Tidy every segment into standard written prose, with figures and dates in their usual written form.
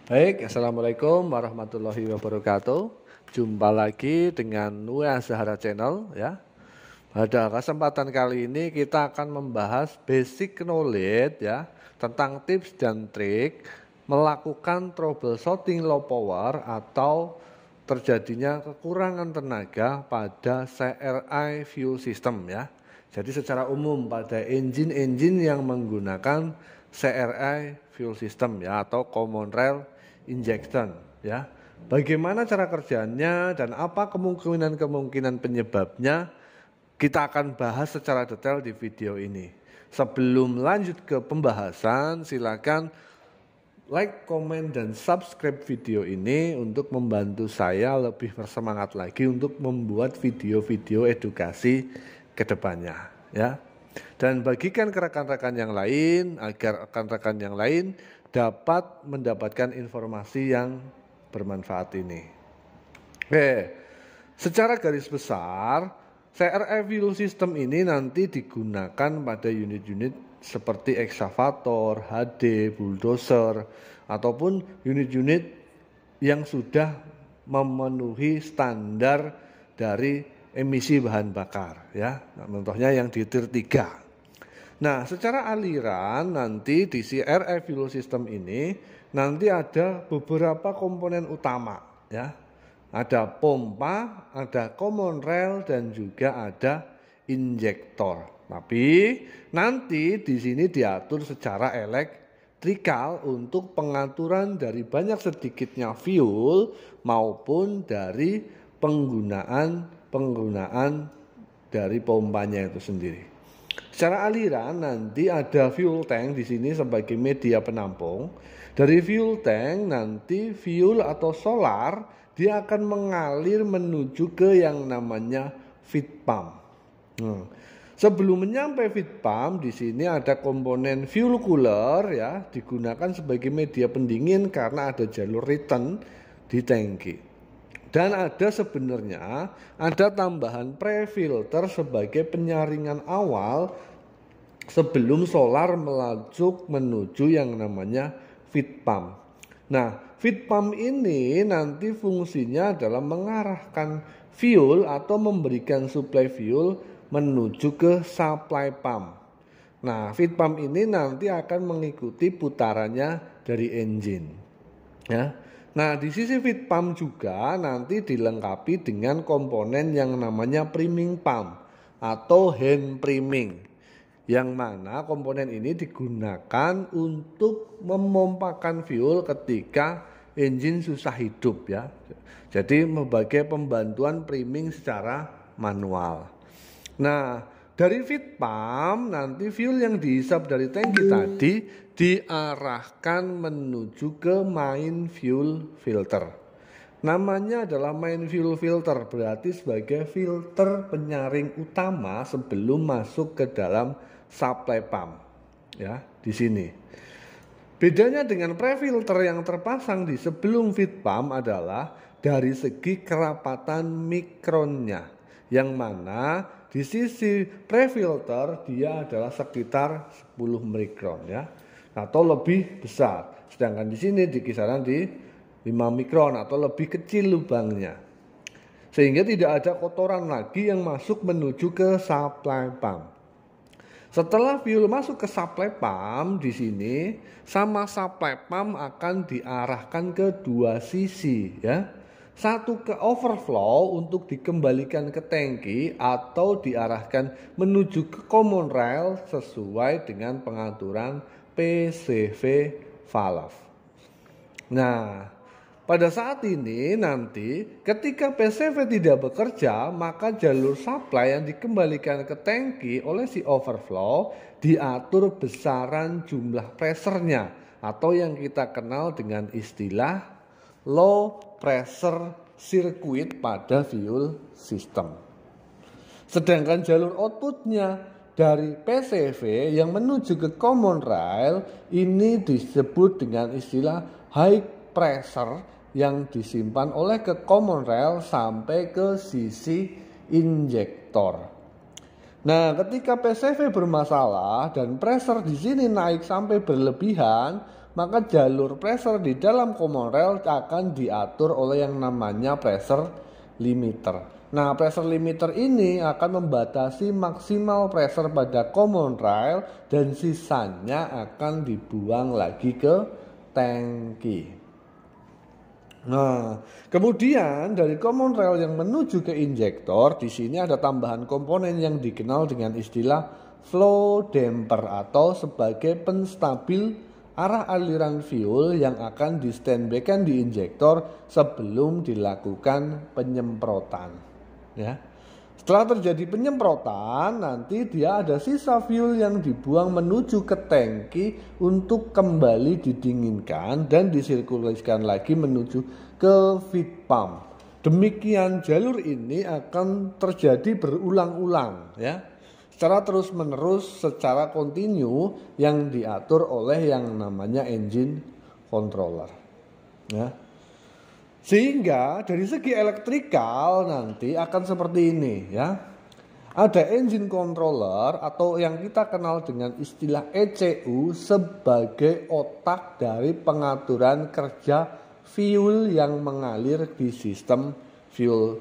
Baik, Assalamualaikum warahmatullahi wabarakatuh. Jumpa lagi dengan Nuya Zahara Channel ya. Pada kesempatan kali ini kita akan membahas basic knowledge ya tentang tips dan trik melakukan troubleshooting low power atau terjadinya kekurangan tenaga pada CRI fuel system ya. Jadi secara umum pada engine-engine yang menggunakan CRI fuel system ya atau common rail injection ya. Bagaimana cara kerjanya dan apa kemungkinan penyebabnya kita akan bahas secara detail di video ini. Sebelum lanjut ke pembahasan, silakan like, komen, dan subscribe video ini untuk membantu saya lebih bersemangat lagi untuk membuat video-video edukasi ke depannya ya. Dan bagikan ke rekan-rekan yang lain agar rekan-rekan yang lain dapat mendapatkan informasi yang bermanfaat ini. Oke, secara garis besar, CRI fuel system ini nanti digunakan pada unit-unit seperti ekskavator, HD, bulldozer, ataupun unit-unit yang sudah memenuhi standar dari emisi bahan bakar ya. Nah, contohnya yang di tier 3. Nah, secara aliran nanti di CRI fuel system ini nanti ada beberapa komponen utama ya. Ada pompa, ada common rail, dan juga ada injektor. Tapi nanti di sini diatur secara elektrikal untuk pengaturan dari banyak sedikitnya fuel maupun dari penggunaan dari pompanya itu sendiri. Secara aliran nanti ada fuel tank di sini sebagai media penampung. Dari fuel tank nanti fuel atau solar dia akan mengalir menuju ke yang namanya feed pump. Sebelum menyampai feed pump, di sini ada komponen fuel cooler ya, digunakan sebagai media pendingin karena ada jalur return di tangki. Dan ada tambahan pre-filter sebagai penyaringan awal sebelum solar melaju menuju yang namanya feed pump. Nah, feed pump ini nanti fungsinya adalah mengarahkan fuel atau memberikan suplai fuel menuju ke supply pump. Nah, feed pump ini nanti akan mengikuti putarannya dari engine. Ya. Nah, di sisi feed pump juga nanti dilengkapi dengan komponen yang namanya priming pump atau hand priming. Yang mana komponen ini digunakan untuk memompakan fuel ketika engine susah hidup ya. Jadi sebagai pembantuan priming secara manual. Nah, dari feed pump nanti fuel yang dihisap dari tangki tadi diarahkan menuju ke main fuel filter. Namanya adalah main fuel filter, berarti sebagai filter penyaring utama sebelum masuk ke dalam supply pump ya di sini. Bedanya dengan pre-filter yang terpasang di sebelum feed pump adalah dari segi kerapatan mikronnya, yang mana di sisi pre-filter dia adalah sekitar 10 mikron ya atau lebih besar, sedangkan di sini di kisaran di 5 mikron atau lebih kecil lubangnya, sehingga tidak ada kotoran lagi yang masuk menuju ke supply pump. Setelah fuel masuk ke supply pump, di sini sama supply pump akan diarahkan ke dua sisi ya. Satu ke overflow untuk dikembalikan ke tangki atau diarahkan menuju ke common rail sesuai dengan pengaturan PCV valve. Nah, pada saat ini nanti ketika PCV tidak bekerja, maka jalur supply yang dikembalikan ke tangki oleh si overflow diatur besaran jumlah pressernya atau yang kita kenal dengan istilah low pressure circuit pada fuel system. Sedangkan jalur outputnya dari PCV yang menuju ke common rail ini disebut dengan istilah high pressure yang disimpan oleh ke common rail sampai ke sisi injektor. Nah, ketika PCV bermasalah dan pressure di sini naik sampai berlebihan, maka jalur pressure di dalam common rail akan diatur oleh yang namanya pressure limiter. Nah, pressure limiter ini akan membatasi maksimal pressure pada common rail dan sisanya akan dibuang lagi ke tangki. Nah, kemudian dari common rail yang menuju ke injektor, di sini ada tambahan komponen yang dikenal dengan istilah flow damper atau sebagai penstabil arah aliran fuel yang akan di standby-kan di injektor sebelum dilakukan penyemprotan. Ya. Setelah terjadi penyemprotan, nanti dia ada sisa fuel yang dibuang menuju ke tangki untuk kembali didinginkan dan disirkulasikan lagi menuju ke feed pump. Demikian jalur ini akan terjadi berulang-ulang, ya, secara terus-menerus, secara kontinu yang diatur oleh yang namanya engine controller. Ya. Sehingga dari segi elektrikal nanti akan seperti ini, ya. Ada engine controller atau yang kita kenal dengan istilah ECU sebagai otak dari pengaturan kerja fuel yang mengalir di sistem fuel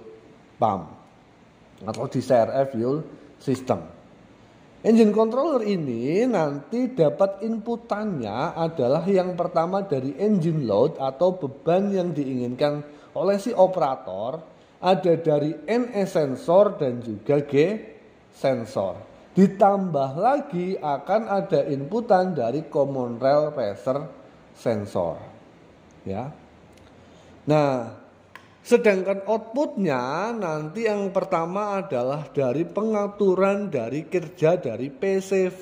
pump atau di CRF fuel system. Engine controller ini nanti dapat inputannya adalah yang pertama dari engine load atau beban yang diinginkan oleh si operator, ada dari NE sensor dan juga G sensor. Ditambah lagi akan ada inputan dari common rail pressure sensor. Ya. Nah, sedangkan outputnya nanti yang pertama adalah dari pengaturan dari kerja dari PCV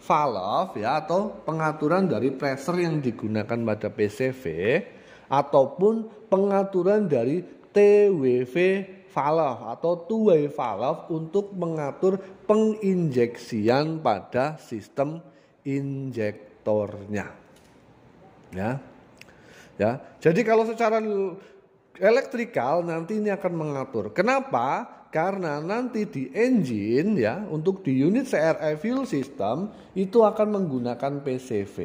valve, ya, atau pengaturan dari pressure yang digunakan pada PCV ataupun pengaturan dari TWV valve atau two-way valve untuk mengatur penginjeksian pada sistem injektornya. Ya. Ya. Jadi kalau secara elektrikal nanti ini akan mengatur. Kenapa? Karena nanti di engine, ya, untuk di unit CRF fuel system itu akan menggunakan PCV.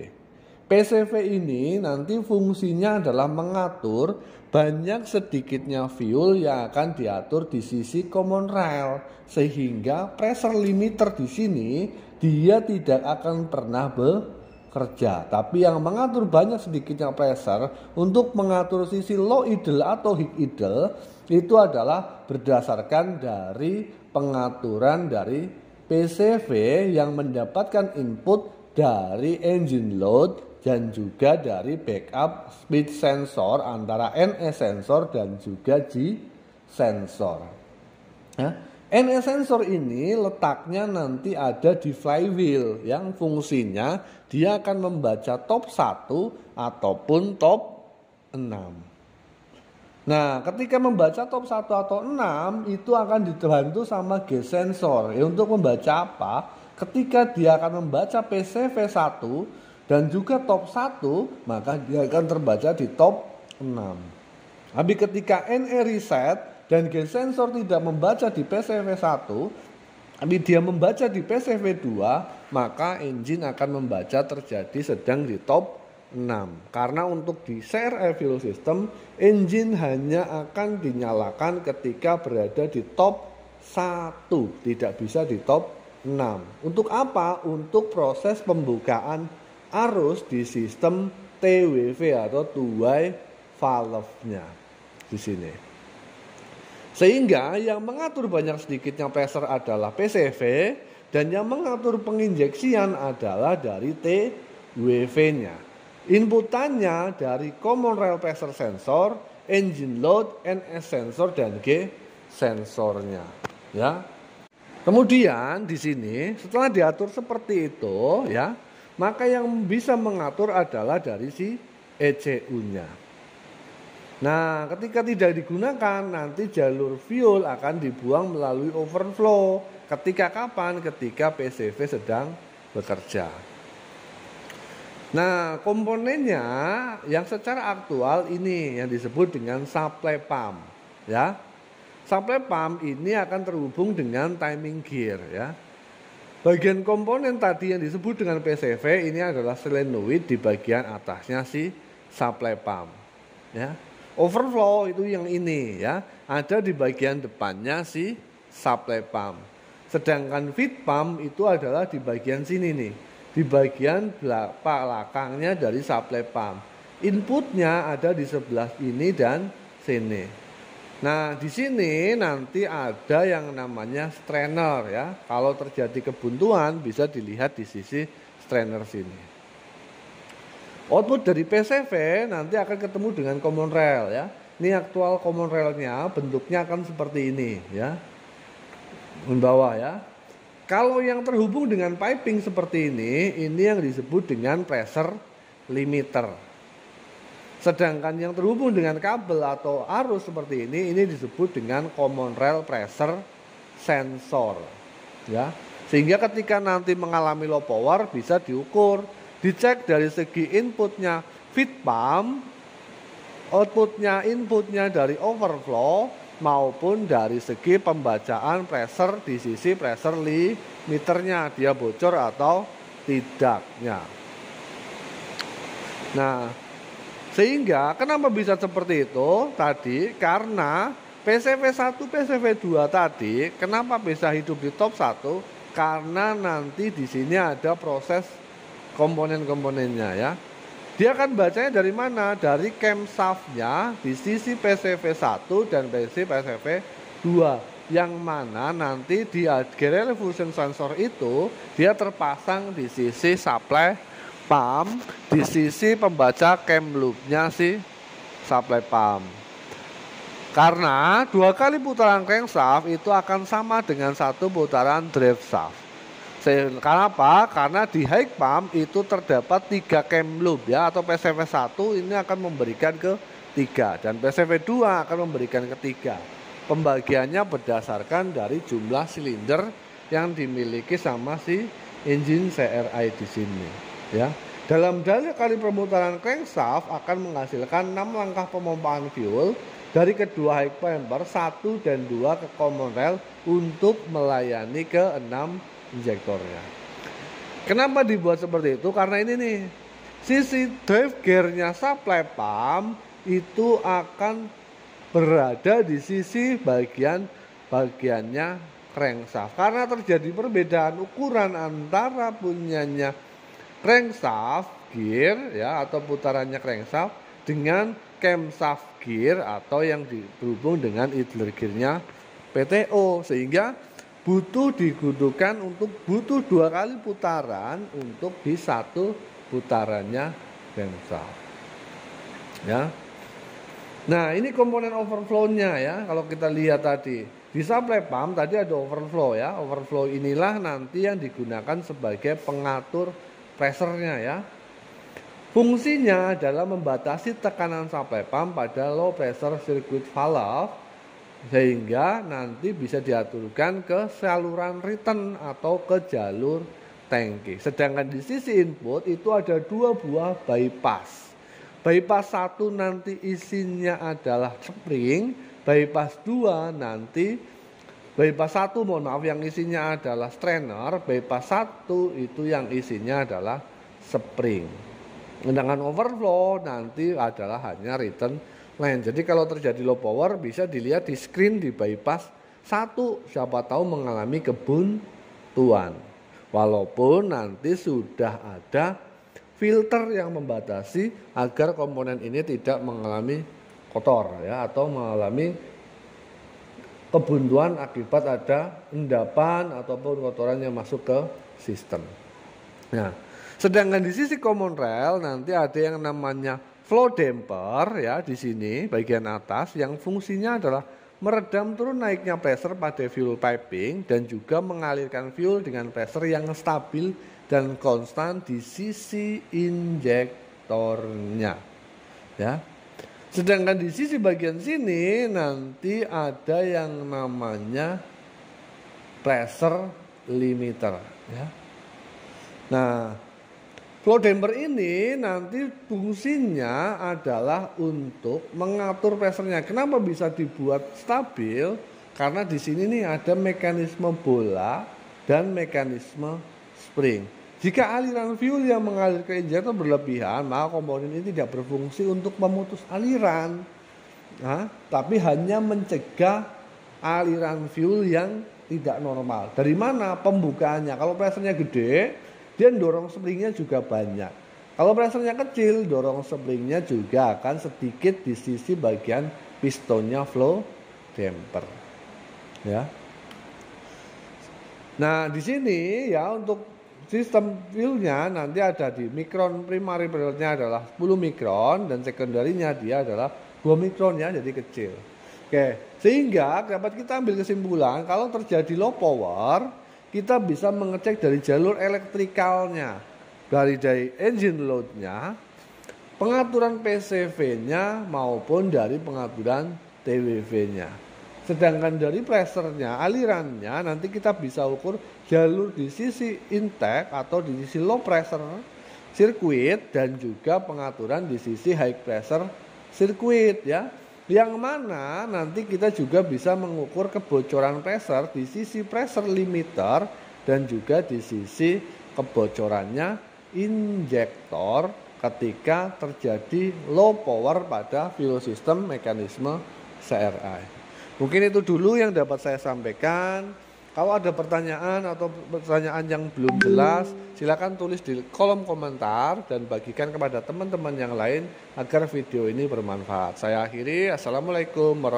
PCV ini nanti fungsinya adalah mengatur banyak sedikitnya fuel yang akan diatur di sisi common rail, sehingga pressure limiter di sini dia tidak akan pernah bekerja, tapi yang mengatur banyak sedikitnya pressure untuk mengatur sisi low idle atau high idle itu adalah berdasarkan dari pengaturan dari PCV yang mendapatkan input dari engine load dan juga dari backup speed sensor antara NE sensor dan juga G sensor. NE sensor ini letaknya nanti ada di flywheel yang fungsinya dia akan membaca top 1 ataupun top 6. Nah, ketika membaca top 1 atau 6 itu akan dibantu sama G sensor. Ya, untuk membaca apa? Ketika dia akan membaca PCV 1 dan juga top 1, maka dia akan terbaca di top 6. Tapi ketika NE reset dan G sensor tidak membaca di PCV 1, tapi dia membaca di PCV 2, maka engine akan membaca terjadi sedang di top 6. Karena untuk di CRF fuel system, engine hanya akan dinyalakan ketika berada di top 1, tidak bisa di top 6. Untuk apa? Untuk proses pembukaan arus di sistem TWV atau two-way valve-nya di sini. Sehingga yang mengatur banyak sedikitnya pressure adalah PCV dan yang mengatur penginjeksian adalah dari TWV-nya. Inputannya dari common rail pressure sensor, engine load, NS sensor dan G sensornya. Ya. Kemudian di sini setelah diatur seperti itu, ya, maka yang bisa mengatur adalah dari si ECU-nya. Nah, ketika tidak digunakan, nanti jalur fuel akan dibuang melalui overflow. Ketika kapan? Ketika PCV sedang bekerja. Nah, komponennya yang secara aktual ini yang disebut dengan supply pump, ya. Supply pump ini akan terhubung dengan timing gear, ya. Bagian komponen tadi yang disebut dengan PCV ini adalah solenoid di bagian atasnya si supply pump. Ya. Overflow itu yang ini ya, ada di bagian depannya si supply pump. Sedangkan feed pump itu adalah di bagian sini nih, di bagian belakangnya dari supply pump. Inputnya ada di sebelah ini dan sini. Nah, di sini nanti ada yang namanya strainer ya. Kalau terjadi kebuntuan bisa dilihat di sisi strainer sini. Output dari PCV nanti akan ketemu dengan common rail ya. Ini aktual common railnya, bentuknya akan seperti ini ya. Bawah ya. Kalau yang terhubung dengan piping seperti ini yang disebut dengan pressure limiter. Sedangkan yang terhubung dengan kabel atau arus seperti ini disebut dengan common rail pressure sensor. Ya. Sehingga ketika nanti mengalami low power bisa diukur, dicek dari segi inputnya feed pump, outputnya inputnya dari overflow maupun dari segi pembacaan pressure di sisi pressure limiternya, dia bocor atau tidaknya. Nah, sehingga kenapa bisa seperti itu tadi? Karena PCV1, PCV2 tadi kenapa bisa hidup di top 1? Karena nanti di sini ada proses komponen-komponennya ya. Dia akan bacanya dari mana? Dari camshaftnya di sisi PCV1 dan PCV2. Yang mana nanti di Gerrel fusion sensor itu dia terpasang di sisi supply pump, di sisi pembaca cam loop-nya si supply pump. Karena 2 kali putaran crankshaft itu akan sama dengan 1 putaran drive shaft. Kenapa? Karena di high pump itu terdapat 3 cam loop ya, atau PCV1 ini akan memberikan ke 3 dan PCV2 akan memberikan ke 3. Pembagiannya berdasarkan dari jumlah silinder yang dimiliki sama si engine CRI di sini. Ya, dalam dalil kali permutaran crankshaft akan menghasilkan 6 langkah pemompaan fuel dari kedua high pumper 1 dan 2 ke common rail untuk melayani ke 6 injektornya. Kenapa dibuat seperti itu? Karena ini nih, sisi drive gearnya supply pump itu akan berada di sisi bagiannya crankshaft. Karena terjadi perbedaan ukuran antara punyanya crankshaft gear ya, atau putarannya crankshaft dengan camshaft gear atau yang dihubung dengan idler gearnya PTO, sehingga butuh butuh 2 kali putaran untuk di 1 putarannya camshaft ya. Nah, ini komponen overflow-nya ya. Kalau kita lihat tadi di supply pump tadi ada overflow ya. Overflow inilah nanti yang digunakan sebagai pengatur pressure-nya ya. Fungsinya adalah membatasi tekanan supply pump pada low pressure circuit valve sehingga nanti bisa diaturkan ke saluran return atau ke jalur tangki. Sedangkan di sisi input itu ada 2 buah bypass. Bypass 1 nanti isinya adalah spring, bypass 2 nanti bypass 1 yang isinya adalah strainer, bypass 1 itu yang isinya adalah spring. Sedangkan overflow nanti adalah hanya return line. Jadi kalau terjadi low power bisa dilihat di screen di bypass 1, siapa tahu mengalami kebuntuan. Walaupun nanti sudah ada filter yang membatasi agar komponen ini tidak mengalami kotor ya, atau mengalami kebuntuan akibat ada endapan ataupun kotoran yang masuk ke sistem. Nah, sedangkan di sisi common rail nanti ada yang namanya flow damper ya, di sini bagian atas yang fungsinya adalah meredam turun naiknya pressure pada fuel piping dan juga mengalirkan fuel dengan pressure yang stabil dan konstan di sisi injektornya. Ya. Sedangkan di sisi bagian sini nanti ada yang namanya pressure limiter ya. Nah, flow damper ini nanti fungsinya adalah untuk mengatur pressure-nya. Kenapa bisa dibuat stabil? Karena di sini nih ada mekanisme bola dan mekanisme spring. Jika aliran fuel yang mengalir ke injektor berlebihan, maka komponen ini tidak berfungsi untuk memutus aliran, tapi hanya mencegah aliran fuel yang tidak normal. Dari mana pembukaannya? Kalau pressurnya gede, dia dorong springnya juga banyak. Kalau pressurnya kecil, dorong springnya juga akan sedikit di sisi bagian pistonnya flow damper. Ya. Nah, di sini ya untuk sistem fuelnya nanti ada di mikron, primary pressure-nya adalah 10 mikron dan sekunderinya dia adalah 2 mikron ya, jadi kecil. Oke, sehingga dapat kita ambil kesimpulan kalau terjadi low power, kita bisa mengecek dari jalur elektrikalnya, dari engine load-nya, pengaturan PCV-nya maupun dari pengaturan TWV-nya. Sedangkan dari pressure-nya, alirannya nanti kita bisa ukur jalur di sisi intake atau di sisi low pressure sirkuit dan juga pengaturan di sisi high pressure sirkuit ya. Yang mana nanti kita juga bisa mengukur kebocoran pressure di sisi pressure limiter dan juga di sisi kebocorannya injektor ketika terjadi low power pada fuel system mekanisme CRI. Mungkin itu dulu yang dapat saya sampaikan. Kalau ada pertanyaan atau pertanyaan yang belum jelas, silakan tulis di kolom komentar dan bagikan kepada teman-teman yang lain agar video ini bermanfaat. Saya akhiri. Assalamualaikum warahmatullahi wabarakatuh.